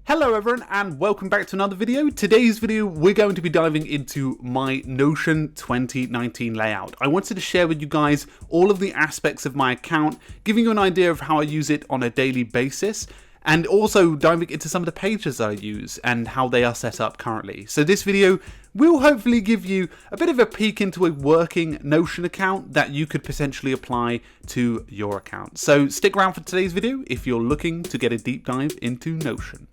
Hello everyone and welcome back to another video. Today's video we're going to be diving into my Notion 2019 layout. I wanted to share with you guys all of the aspects of my account, giving you an idea of how I use it on a daily basis, and also diving into some of the pages I use and how they are set up currently. So this video will hopefully give you a bit of a peek into a working Notion account that you could potentially apply to your account. So stick around for today's video if you're looking to get a deep dive into Notion.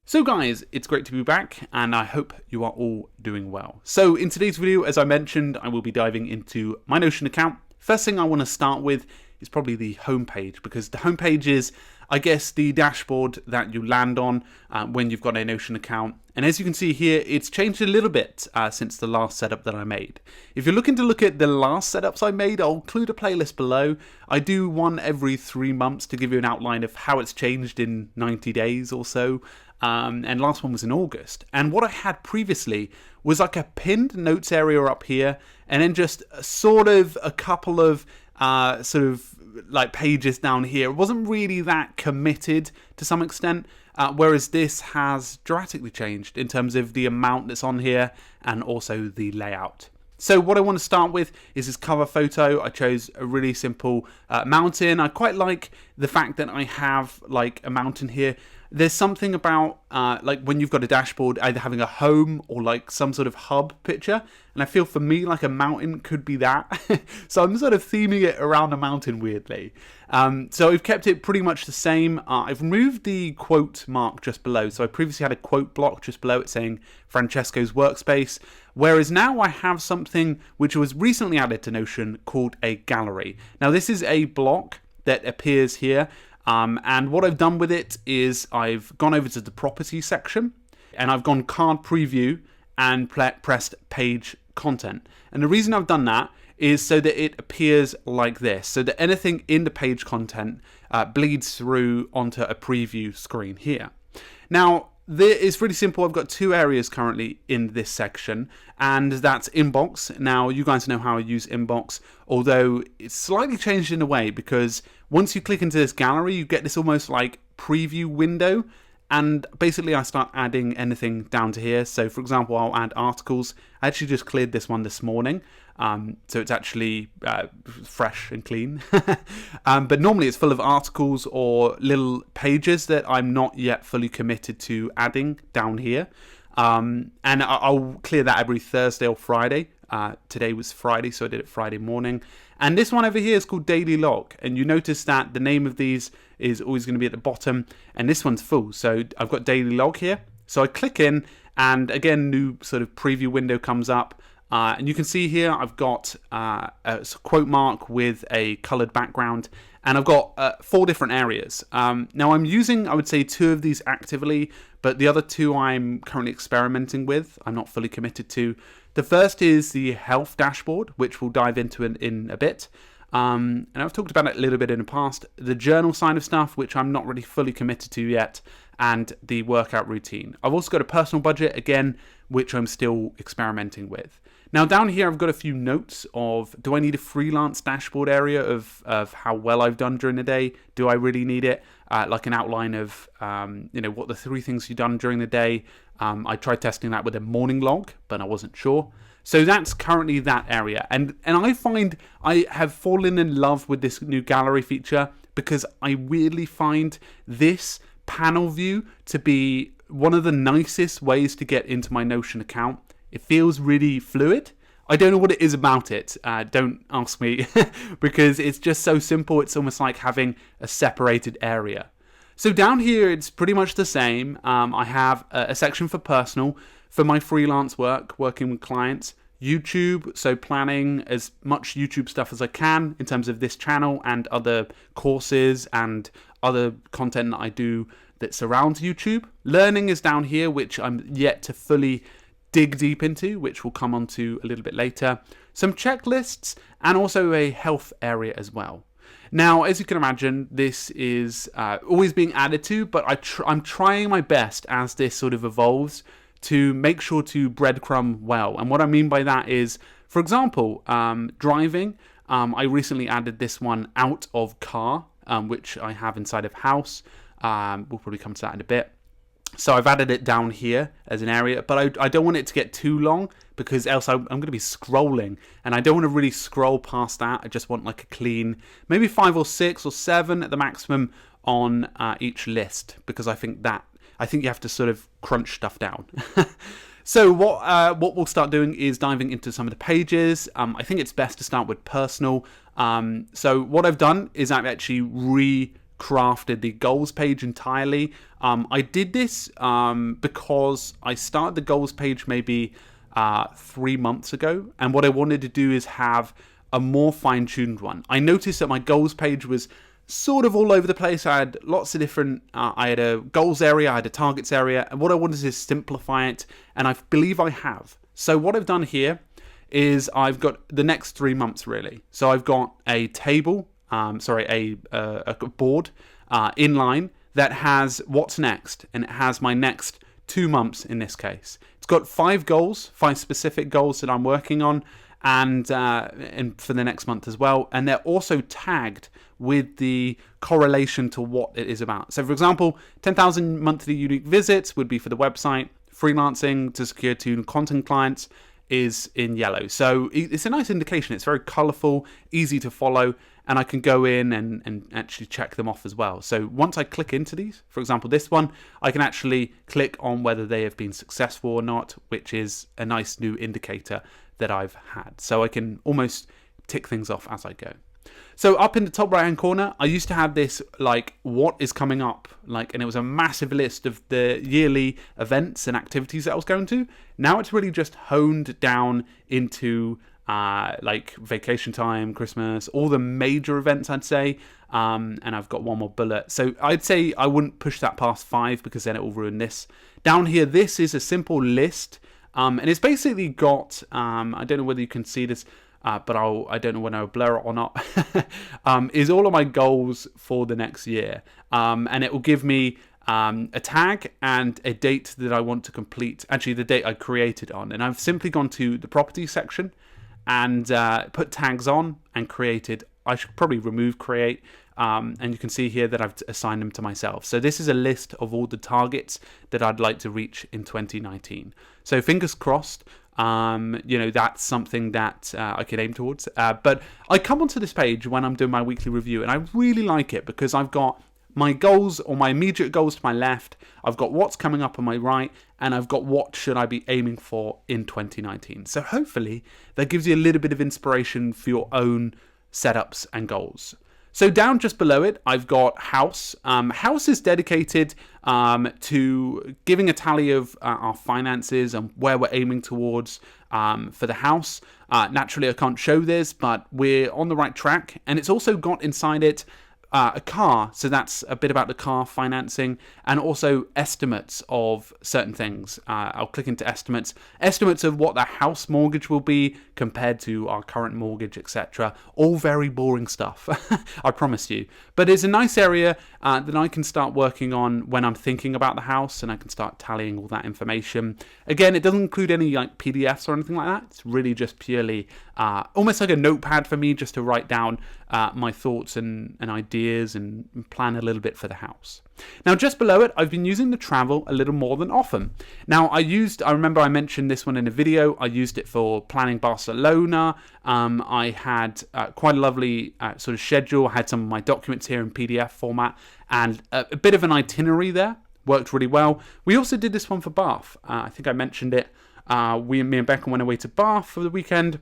So guys, it's great to be back and I hope you are all doing well. So in today's video, as I mentioned, I will be diving into my Notion account. First thing I want to start with is probably the homepage, because the homepage is, I guess, the dashboard that you land on when you've got a Notion account. And as you can see here, it's changed a little bit since the last setup that I made. If you're looking to look at the last setups I made, I'll include a playlist below. I do one every 3 months to give you an outline of how it's changed in 90 days or so. And last one was in August. And what I had previously was like a pinned notes area up here, and then just sort of a couple of sort of like pages down here. It wasn't really that committed to some extent, whereas this has drastically changed in terms of the amount that's on here and also the layout. So what I want to start with is this cover photo. I chose a really simple mountain. I quite like the fact that I have like a mountain here. There's something about like when you've got a dashboard either having a home or like some sort of hub picture, and I feel for me like a mountain could be that. So I'm sort of theming it around a mountain weirdly. So I've kept it pretty much the same. I've removed the quote mark just below. So I previously had a quote block just below it saying Francesco's workspace, whereas now I have something which was recently added to Notion called a gallery. Now this is a block that appears here. And what I've done with it is I've gone over to the properties section and I've gone card preview and pressed page content. And the reason I've done that is so that it appears like this, so that anything in the page content bleeds through onto a preview screen here. Now, it's really simple. I've got two areas currently in this section, and that's inbox. Now, you guys know how I use inbox, although it's slightly changed in a way, because once you click into this gallery, you get this almost like preview window, and basically I start adding anything down to here. So for example, I'll add articles. I actually just cleared this one this morning, so it's actually fresh and clean. But normally it's full of articles or little pages that I'm not yet fully committed to adding down here. And I'll clear that every Thursday or Friday. Today was Friday, so I did it Friday morning. And this one over here is called Daily Log. And you notice that the name of these is always going to be at the bottom. And this one's full. So I've got Daily Log here. So I click in, and again, new sort of preview window comes up. And you can see here I've got a quote mark with a colored background. And I've got 4 different areas. Now I'm using, I would say, 2 of these actively, but the other 2 I'm currently experimenting with. I'm not fully committed to. The first is the health dashboard, which we'll dive into in a bit. And I've talked about it a little bit in the past. The journal side of stuff, which I'm not really fully committed to yet, and the workout routine. I've also got a personal budget, again, which I'm still experimenting with. Now down here I've got a few notes of, do I need a freelance dashboard area of how well I've done during the day? Do I really need it? Like an outline of what the 3 things you've done during the day. I tried testing that with a morning log, but I wasn't sure. So that's currently that area. And I find I have fallen in love with this new gallery feature, because I weirdly find this panel view to be one of the nicest ways to get into my Notion account. It feels really fluid. I don't know what it is about it. Don't ask me, because it's just so simple. It's almost like having a separated area. So down here, it's pretty much the same. I have a section for personal, for my freelance work, working with clients. YouTube, so planning as much YouTube stuff as I can in terms of this channel and other courses and other content that I do that surrounds YouTube. Learning is down here, which I'm yet to fully dig deep into, which we'll come on to a little bit later. Some checklists and also a health area as well. Now, as you can imagine, this is always being added to, but I'm trying my best as this sort of evolves to make sure to breadcrumb well. And what I mean by that is, for example, driving. I recently added this one out of car, which I have inside of house. We'll probably come to that in a bit. So I've added it down here as an area, but I don't want it to get too long because else I'm going to be scrolling, and I don't want to really scroll past that. I just want like a clean, maybe 5 or 6 or 7 at the maximum on each list, because I think you have to sort of crunch stuff down. So what we'll start doing is diving into some of the pages. I think it's best to start with personal. So what I've done is I've actually recrafted the goals page entirely. I did this because I started the goals page maybe 3 months ago, and what I wanted to do is have a more fine-tuned one. I noticed that my goals page was sort of all over the place. I had lots of different, I had a goals area, I had a targets area, and what I wanted is simplify it, and I believe I have. So what I've done here is I've got the next 3 months really. So I've got a table, a board inline that has what's next, and it has my next 2 months in this case. It's got 5 goals, 5 specific goals that I'm working on, and for the next month as well, and they're also tagged with the correlation to what it is about. So for example, 10,000 monthly unique visits would be for the website. Freelancing to secure 2 content clients is in yellow. So it's a nice indication. It's very colorful, easy to follow, and I can go in and actually check them off as well. So once I click into these, for example, this one, I can actually click on whether they have been successful or not, which is a nice new indicator that I've had. So I can almost tick things off as I go. So up in the top right hand corner, I used to have this like what is coming up, and it was a massive list of the yearly events and activities that I was going to. Now it's really just honed down into like vacation time, Christmas, all the major events I'd say, and I've got one more bullet. So I'd say I wouldn't push that past 5 because then it will ruin this. Down here, this is a simple list, and it's basically got, I don't know whether you can see this, but I don't know when I'll blur it or not, is all of my goals for the next year. And it will give me a tag and a date that I want to complete, actually the date I created on. And I've simply gone to the property section and put tags on and created. I should probably remove create. And you can see here that I've assigned them to myself. So this is a list of all the targets that I'd like to reach in 2019. So fingers crossed. That's something that I could aim towards. But I come onto this page when I'm doing my weekly review, and I really like it because I've got my goals or my immediate goals to my left, I've got what's coming up on my right, and I've got what should I be aiming for in 2019. So hopefully that gives you a little bit of inspiration for your own setups and goals. So down just below it, I've got house. House is dedicated to giving a tally of our finances and where we're aiming towards for the house. Naturally, I can't show this, but we're on the right track. And it's also got inside it a car, so that's a bit about the car financing, and also estimates of certain things. I'll click into estimates of what the house mortgage will be compared to our current mortgage, etc. All very boring stuff, I promise you. But it's a nice area that I can start working on when I'm thinking about the house, and I can start tallying all that information. Again, it doesn't include any like PDFs or anything like that. It's really just purely almost like a notepad for me, just to write down my thoughts and ideas and plan a little bit for the house. Now just below it, I've been using the travel a little more than often. Now I remember I mentioned this one in a video. I used it for planning Barcelona. I had quite a lovely sort of schedule. I had some of my documents here in PDF format and a bit of an itinerary there. Worked really well. We also did this one for Bath. I think I mentioned it. Me and Becca went away to Bath for the weekend.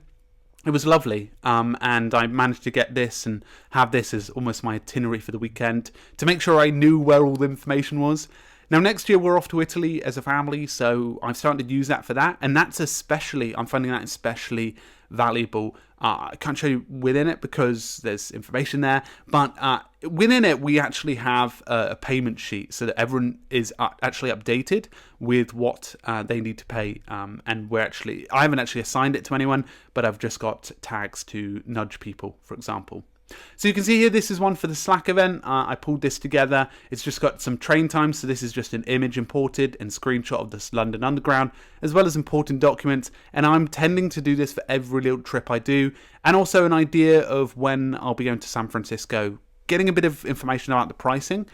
It was lovely, and I managed to get this and have this as almost my itinerary for the weekend to make sure I knew where all the information was. Now next year we're off to Italy as a family, so I've started to use that for that, and I'm finding that especially valuable. I can't show you within it because there's information there, but within it we actually have a payment sheet so that everyone is actually updated with what they need to pay, and I haven't actually assigned it to anyone, but I've just got tags to nudge people, for example. So you can see here, this is one for the Slack event. I pulled this together. It's just got some train times. So this is just an image imported and screenshot of this London Underground, as well as important documents. And I'm tending to do this for every little trip I do. And also an idea of when I'll be going to San Francisco, getting a bit of information about the pricing.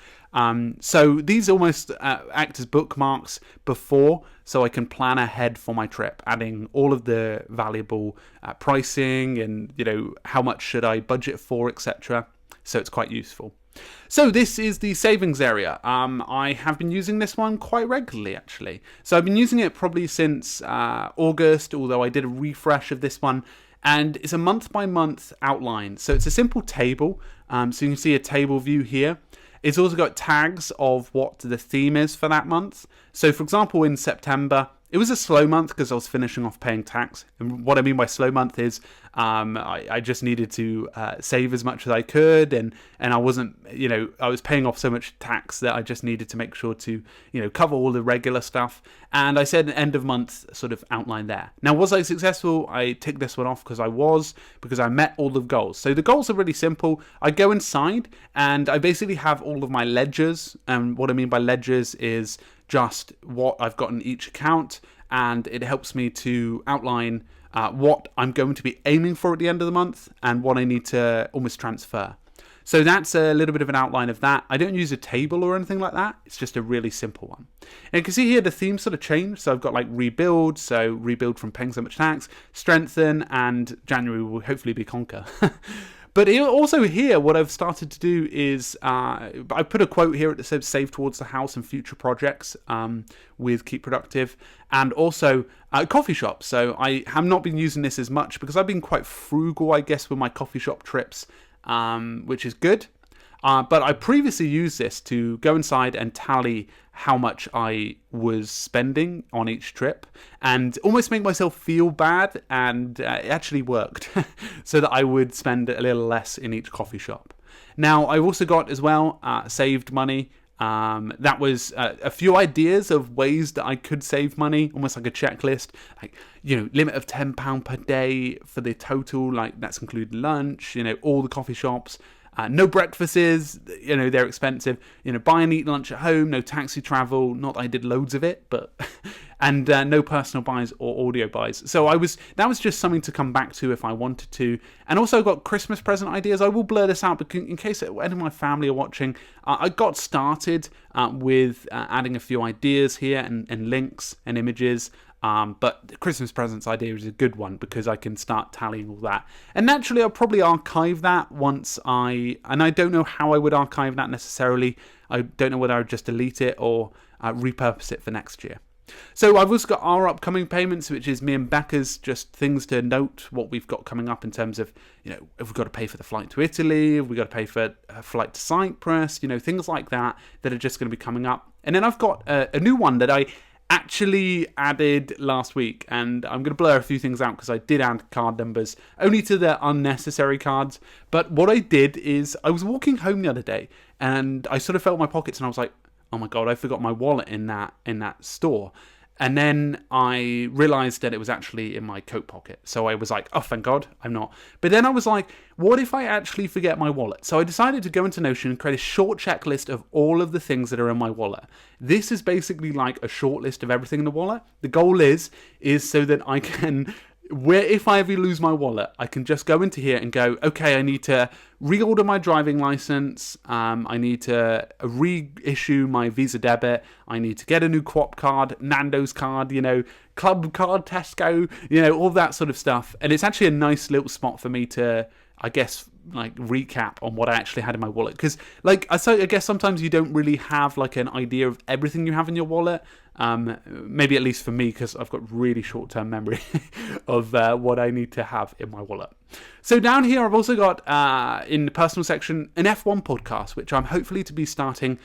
So these almost act as bookmarks before, so I can plan ahead for my trip, adding all of the valuable pricing and, you know, how much should I budget for, etc. So it's quite useful. So this is the savings area. I have been using this one quite regularly, actually. So I've been using it probably since August, although I did a refresh of this one. And it's a month-by-month outline. So it's a simple table. So you can see a table view here. It's also got tags of what the theme is for that month. So for example, in September, it was a slow month because I was finishing off paying tax. And what I mean by slow month is I just needed to save as much as I could. And I wasn't, you know, I was paying off so much tax that I just needed to make sure to, you know, cover all the regular stuff. And I said an end of month sort of outline there. Now, was I successful? I ticked this one off because I met all the goals. So the goals are really simple. I go inside and I basically have all of my ledgers. And what I mean by ledgers is just what I've got in each account, and it helps me to outline what I'm going to be aiming for at the end of the month and what I need to almost transfer. So that's a little bit of an outline of that. I don't use a table or anything like that. It's just a really simple one. And you can see here the theme sort of changed. So I've got like rebuild, so rebuild from paying so much tax, strengthen, and January will hopefully be conquer. But also here, what I've started to do is I put a quote here that says save towards the house and future projects with Keep Productive, and also a coffee shop. So I have not been using this as much because I've been quite frugal, I guess, with my coffee shop trips, which is good. But I previously used this to go inside and tally how much I was spending on each trip and almost make myself feel bad, and it actually worked so that I would spend a little less in each coffee shop. Now, I've also got as well saved money. That was a few ideas of ways that I could save money, almost like a checklist, like, you know, limit of £10 per day for the total, like that's included lunch, you know, all the coffee shops. No breakfasts, you know, they're expensive. You know, buy and eat lunch at home, no taxi travel, not that I did loads of it, but, and no personal buys or audio buys. So that was just something to come back to if I wanted to. And also got Christmas present ideas. I will blur this out, but in case any of my family are watching, I got started with adding a few ideas here and links and images. But the Christmas presents idea is a good one because I can start tallying all that. And naturally, I'll probably archive that once and I don't know how I would archive that necessarily. I don't know whether I would just delete it or repurpose it for next year. So I've also got our upcoming payments, which is me and Becca's, just things to note what we've got coming up in terms of, you know, if we've got to pay for the flight to Italy, if we've got to pay for a flight to Cyprus, you know, things like that are just going to be coming up. And then I've got a new one that I actually added last week, and I'm going to blur a few things out because I did add card numbers only to the unnecessary cards. But what I did is I was walking home the other day and I sort of felt my pockets and I was like, oh my god, I forgot my wallet in that store. And then I realized that it was actually in my coat pocket. So I was like, oh, thank God, I'm not. But then I was like, what if I actually forget my wallet? So I decided to go into Notion and create a short checklist of all of the things that are in my wallet. This is basically like a short list of everything in the wallet. The goal is so that I can, if I ever lose my wallet, I can just go into here and go, okay, I need to reorder my driving license, I need to reissue my Visa debit, I need to get a new Co-op card, Nando's card, you know, Club card, Tesco, you know, all that sort of stuff. And it's actually a nice little spot for me to, I guess, like recap on what I actually had in my wallet, because like I guess sometimes you don't really have like an idea of everything you have in your wallet, maybe at least for me, because I've got really short-term memory of what I need to have in my wallet. So down here I've also got in the personal section an F1 podcast, which I'm hopefully to be starting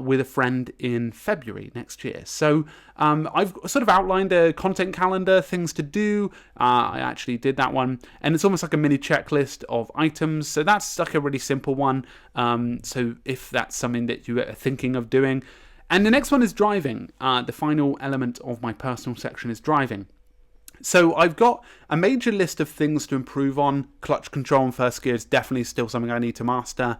with a friend in February next year. So I've sort of outlined a content calendar, things to do. I actually did that one, and it's almost like a mini checklist of items. So that's like a really simple one. So if that's something that you are thinking of doing. And the next one is driving. The final element of my personal section is driving. So I've got a major list of things to improve on. Clutch control and first gear is definitely still something I need to master.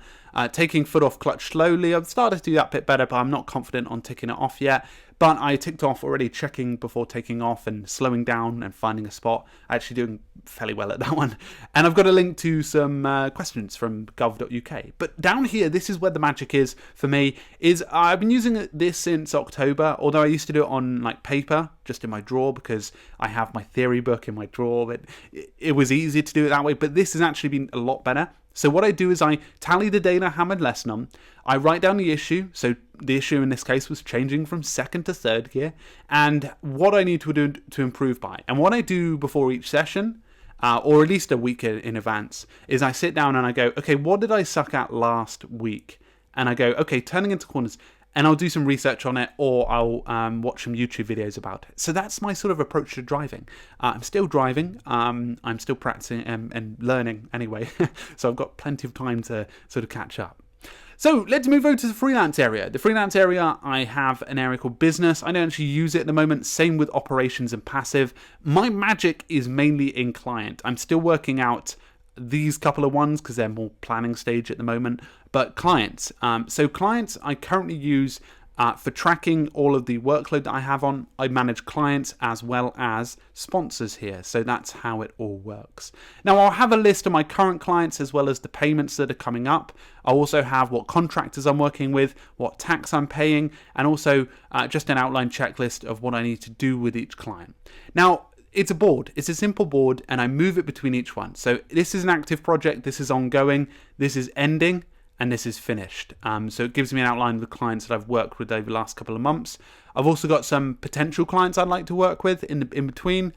Taking foot off clutch slowly, I've started to do that a bit better, but I'm not confident on ticking it off yet. But I ticked off already checking before taking off and slowing down and finding a spot. Actually doing fairly well at that one. And I've got a link to some questions from gov.uk. But down here, this is where the magic is for me, is I've been using this since October, although I used to do it on like paper, just in my drawer, because I have my theory book in my drawer. But it was easy to do it that way, but this has actually been a lot better. So what I do is I tally the data I hammered lesson on, I write down the issue, so the issue in this case was changing from second to third gear, and what I need to do to improve by. And what I do before each session, or at least a week in advance, is I sit down and I go, okay, what did I suck at last week? And I go, okay, turning into corners. And I'll do some research on it, or I'll watch some YouTube videos about it. So that's my sort of approach to driving. I'm still driving. I'm still practicing and learning anyway. So I've got plenty of time to sort of catch up. So let's move over to the freelance area. The freelance area, I have an area called business. I don't actually use it at the moment. Same with operations and passive. My magic is mainly in client. I'm still working out these couple of ones because they're more planning stage at the moment, but clients. So clients I currently use for tracking all of the workload that I have on. I manage clients as well as sponsors here. So that's how it all works. Now I'll have a list of my current clients as well as the payments that are coming up. I'll also have what contractors I'm working with, what tax I'm paying, and also just an outline checklist of what I need to do with each client. Now, it's a board. It's a simple board, and I move it between each one. So this is an active project. This is ongoing. This is ending, and this is finished. So it gives me an outline of the clients that I've worked with over the last couple of months. I've also got some potential clients I'd like to work with in between,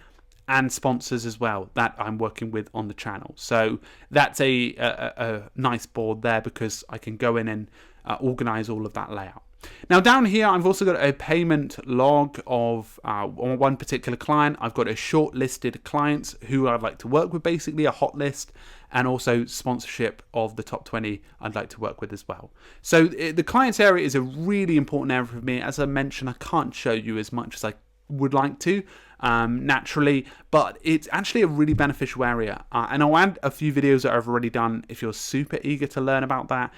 and sponsors as well that I'm working with on the channel. So that's a nice board there because I can go in and organize all of that layout. Now down here, I've also got a payment log of on one particular client. I've got a shortlisted clients who I'd like to work with, basically a hot list, and also sponsorship of the top 20 I'd like to work with as well. So the clients area is a really important area for me. As I mentioned, I can't show you as much as I would like to naturally, but it's actually a really beneficial area. And I'll add a few videos that I've already done if you're super eager to learn about that.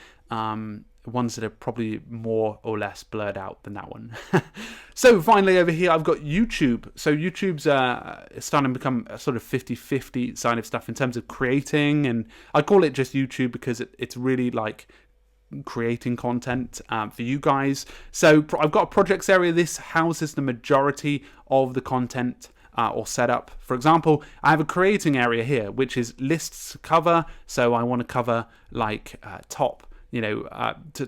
Ones that are probably more or less blurred out than that one. So finally over here I've got YouTube. So YouTube's starting to become a sort of 50-50 side of stuff in terms of creating, and I call it just YouTube because it's really like creating content for you guys. So I've got a projects area. This houses the majority of the content or setup. For example, I have a creating area here, which is lists cover. So I want to cover like top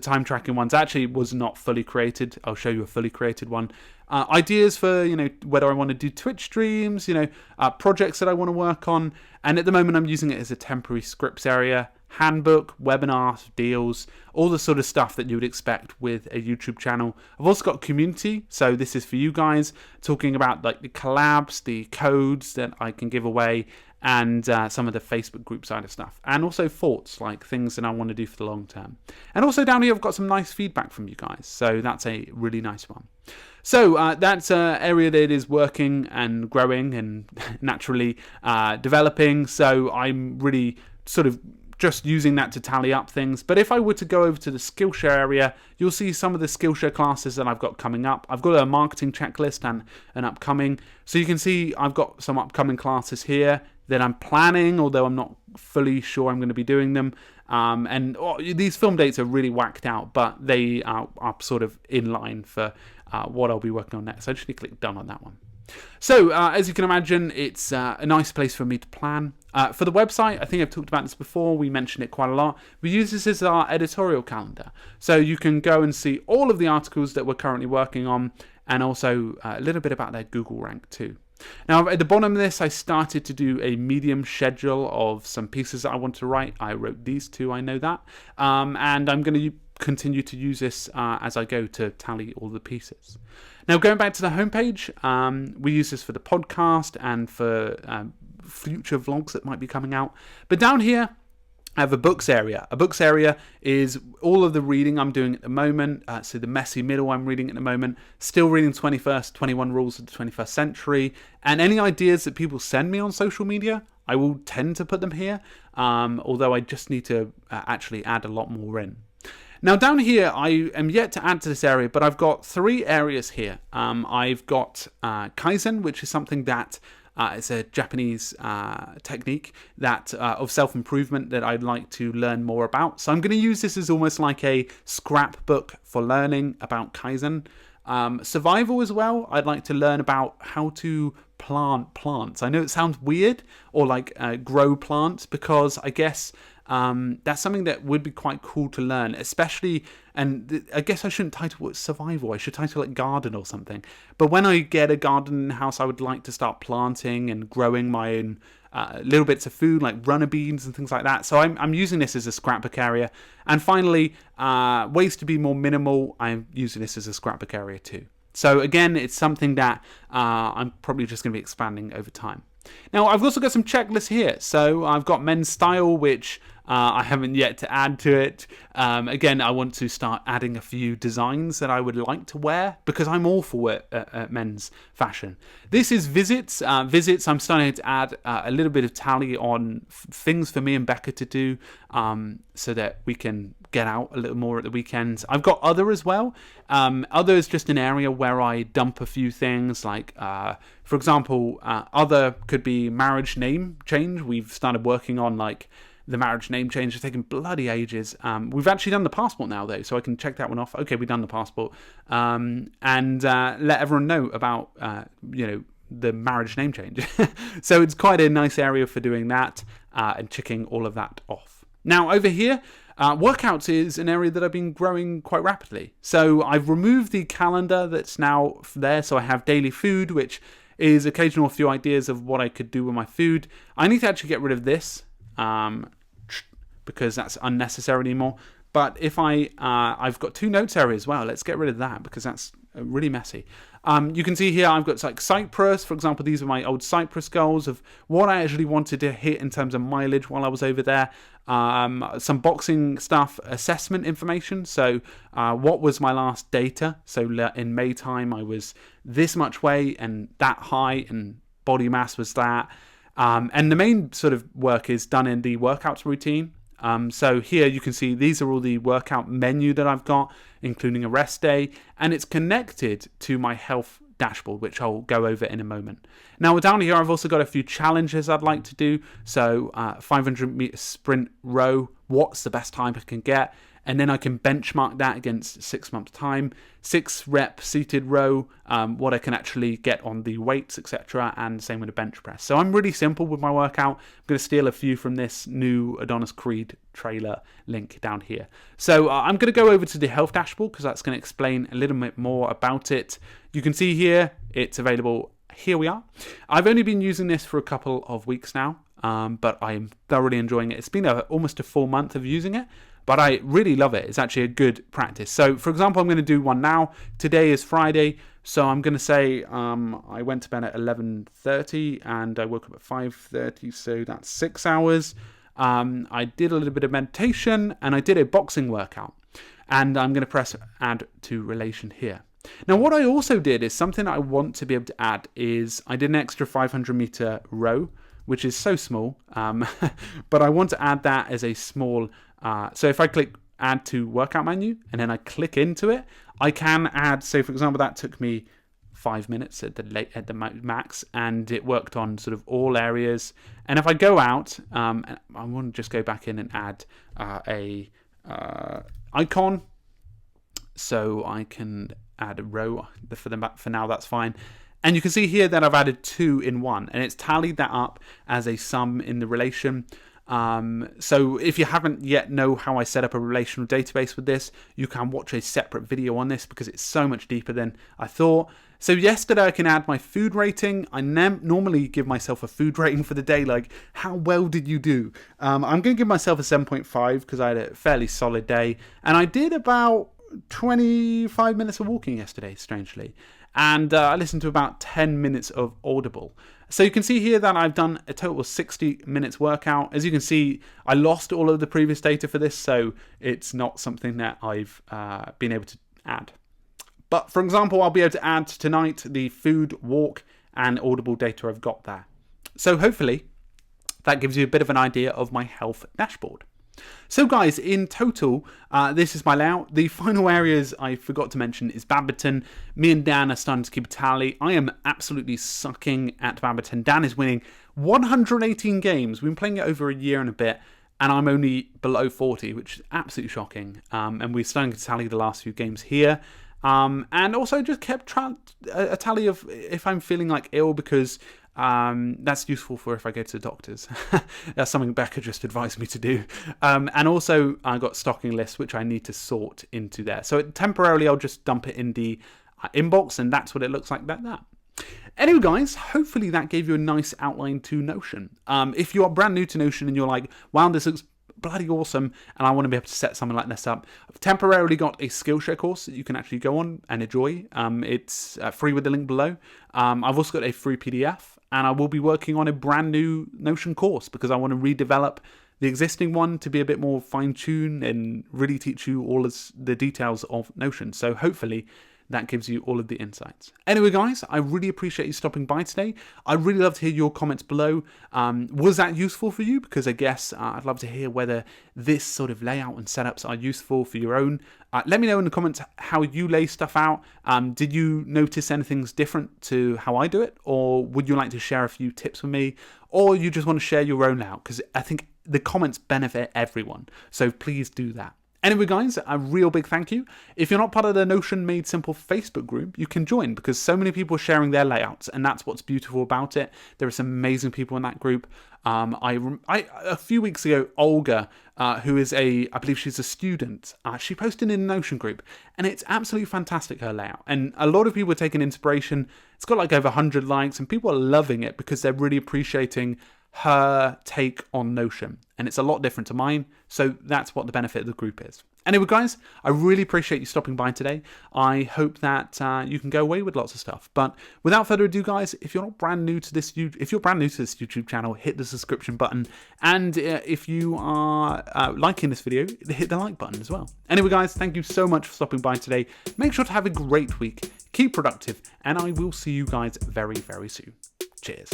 time tracking ones. Actually was not fully created. I'll show you a fully created one. Ideas for, whether I want to do Twitch streams, projects that I want to work on. And at the moment I'm using it as a temporary scripts area, handbook, webinars, deals, all the sort of stuff that you would expect with a YouTube channel. I've also got community. So this is for you guys, talking about like the collabs, the codes that I can give away, and some of the Facebook group side of stuff, and also thoughts, like things that I want to do for the long term. And also down here I've got some nice feedback from you guys, so that's a really nice one. So that's an area that is working and growing and naturally developing, so I'm really sort of just using that to tally up things. But if I were to go over to the Skillshare area, you'll see some of the Skillshare classes that I've got coming up. I've got a marketing checklist and an upcoming. So you can see I've got some upcoming classes here that I'm planning, although I'm not fully sure I'm going to be doing them. These film dates are really whacked out, but they are sort of in line for what I'll be working on next. I just need to click done on that one. So as you can imagine, it's a nice place for me to plan. For the website, I think I've talked about this before, we mentioned it quite a lot. We use this as our editorial calendar. So you can go and see all of the articles that we're currently working on, and also a little bit about their Google rank too. Now at the bottom of this, I started to do a medium schedule of some pieces that I want to write. I wrote these two, I know that. And I'm going to continue to use this as I go to tally all the pieces. Now going back to the homepage, we use this for the podcast and for future vlogs that might be coming out. But down here, I have a books area. A books area is all of the reading I'm doing at the moment. So the messy middle I'm reading at the moment. Still reading 21 Rules of the 21st Century. And any ideas that people send me on social media, I will tend to put them here. Although I just need to actually add a lot more in. Now down here, I am yet to add to this area, but I've got 3 areas here. I've got Kaizen, which is something that it's a Japanese technique that of self-improvement that I'd like to learn more about. So I'm going to use this as almost like a scrapbook for learning about Kaizen. Survival as well. I'd like to learn about how to plant plants. I know it sounds weird, or like grow plants, because I guess that's something that would be quite cool to learn, especially, and I guess I shouldn't title it survival, I should title it garden or something. But when I get a garden in the house, I would like to start planting and growing my own little bits of food, like runner beans and things like that. So I'm using this as a scrapbook area. And finally, ways to be more minimal, I'm using this as a scrapbook area too. So again, it's something that I'm probably just going to be expanding over time. Now, I've also got some checklists here. So I've got men's style, which I haven't yet to add to it. Again, I want to start adding a few designs that I would like to wear, because I'm all for it at men's fashion. This is visits. Visits, I'm starting to add a little bit of tally on things for me and Becca to do, so that we can get out a little more at the weekends. I've got other as well. Other is just an area where I dump a few things, like, for example, other could be marriage name change. We've started working on like the marriage name change. It's taken bloody ages. We've actually done the passport now though, so I can check that one off. Okay, we've done the passport. And let everyone know about, the marriage name change. So it's quite a nice area for doing that and checking all of that off. Now over here, workouts is an area that I've been growing quite rapidly. So I've removed the calendar that's now there. So I have daily food, which is occasional a few ideas of what I could do with my food. I need to actually get rid of this because that's unnecessary anymore. But if I've got 2 notes area as well. Let's get rid of that because that's really messy. You can see here I've got like Cyprus, for example. These are my old Cyprus goals of what I actually wanted to hit in terms of mileage while I was over there. Some boxing stuff, assessment information. So what was my last data? So in May time, I was this much weight and that height and body mass was that. And the main sort of work is done in the workouts routine. So here you can see these are all the workout menu that I've got, including a rest day, and it's connected to my health dashboard, which I'll go over in a moment. Now down here, I've also got a few challenges I'd like to do. So 500-meter sprint row, what's the best time I can get? And then I can benchmark that against 6 months time, 6-rep seated row, what I can actually get on the weights, etc. And same with the bench press. So I'm really simple with my workout. I'm going to steal a few from this new Adonis Creed trailer link down here. So I'm going to go over to the health dashboard because that's going to explain a little bit more about it. You can see here, it's available. Here we are. I've only been using this for a couple of weeks now, but I'm thoroughly enjoying it. It's been almost a full month of using it. But I really love it. It's actually a good practice. So, for example, I'm going to do one now. Today is Friday. So I'm going to say I went to bed at 11:30 and I woke up at 5:30. So that's 6 hours. I did a little bit of meditation and I did a boxing workout. And I'm going to press add to relation here. Now, what I also did is something I want to be able to add is I did an extra 500-meter row, which is so small. But I want to add that as a small... so if I click add to workout menu and then I click into it, I can add, say for example, that took me 5 minutes at the max and it worked on sort of all areas. And if I go out, I want to just go back in and add a icon so I can add a row for now, that's fine. And you can see here that I've added 2 in 1 and it's tallied that up as a sum in the relation. So if you haven't yet know how I set up a relational database with this, you can watch a separate video on this because it's so much deeper than I thought. So yesterday I can add my food rating. I normally give myself a food rating for the day, like how well did you do? I'm going to give myself a 7.5 because I had a fairly solid day and I did about 25 minutes of walking yesterday, strangely. and I listened to about 10 minutes of Audible. So you can see here that I've done a total of 60 minutes workout. As you can see, I lost all of the previous data for this, so it's not something that I've been able to add. But for example, I'll be able to add tonight the food, walk, and Audible data I've got there. So hopefully that gives you a bit of an idea of my health dashboard. So guys, in total, this is my layout. The final areas I forgot to mention is badminton. Me and Dan are starting to keep a tally. I am absolutely sucking at badminton. Dan is winning 118 games. We've been playing it over a year and a bit, and I'm only below 40, which is absolutely shocking. And we're starting to tally the last few games here. And also just kept a tally of if I'm feeling like ill, because that's useful for if I go to the doctors. That's something Becca just advised me to do. And also I got stocking lists, which I need to sort into there. So temporarily I'll just dump it in the inbox, and that's what it looks like like that. Anyway guys, hopefully that gave you a nice outline to Notion. If you are brand new to Notion and you're like, wow, this looks bloody awesome and I want to be able to set something like this up, I've temporarily got a Skillshare course that you can actually go on and enjoy. It's free with the link below. I've also got a free PDF, and I will be working on a brand new Notion course because I want to redevelop the existing one to be a bit more fine-tuned and really teach you all of the details of Notion. So hopefully that gives you all of the insights. Anyway guys, I really appreciate you stopping by today. I'd really love to hear your comments below. Was that useful for you? Because I guess I'd love to hear whether this sort of layout and setups are useful for your own. Let me know in the comments how you lay stuff out. Did you notice anything's different to how I do it? Or would you like to share a few tips with me? Or you just want to share your own layout? Because I think the comments benefit everyone. So please do that. Anyway guys, a real big thank you. If you're not part of the Notion Made Simple Facebook group, you can join, because so many people are sharing their layouts, and that's what's beautiful about it. There are some amazing people in that group. A few weeks ago, Olga, who is I believe she's a student, she posted in the Notion group, and it's absolutely fantastic, her layout. And a lot of people are taking inspiration. It's got like over 100 likes, and people are loving it because they're really appreciating her take on Notion, and it's a lot different to mine, so that's what the benefit of the group is. Anyway guys, I really appreciate you stopping by today. I hope that you can go away with lots of stuff. But without further ado guys, if you're brand new to this YouTube channel, hit the subscription button, and if you are liking this video, hit the like button as well. Anyway guys, thank you so much for stopping by today. Make sure to have a great week, keep productive, and I will see you guys very, very soon. Cheers.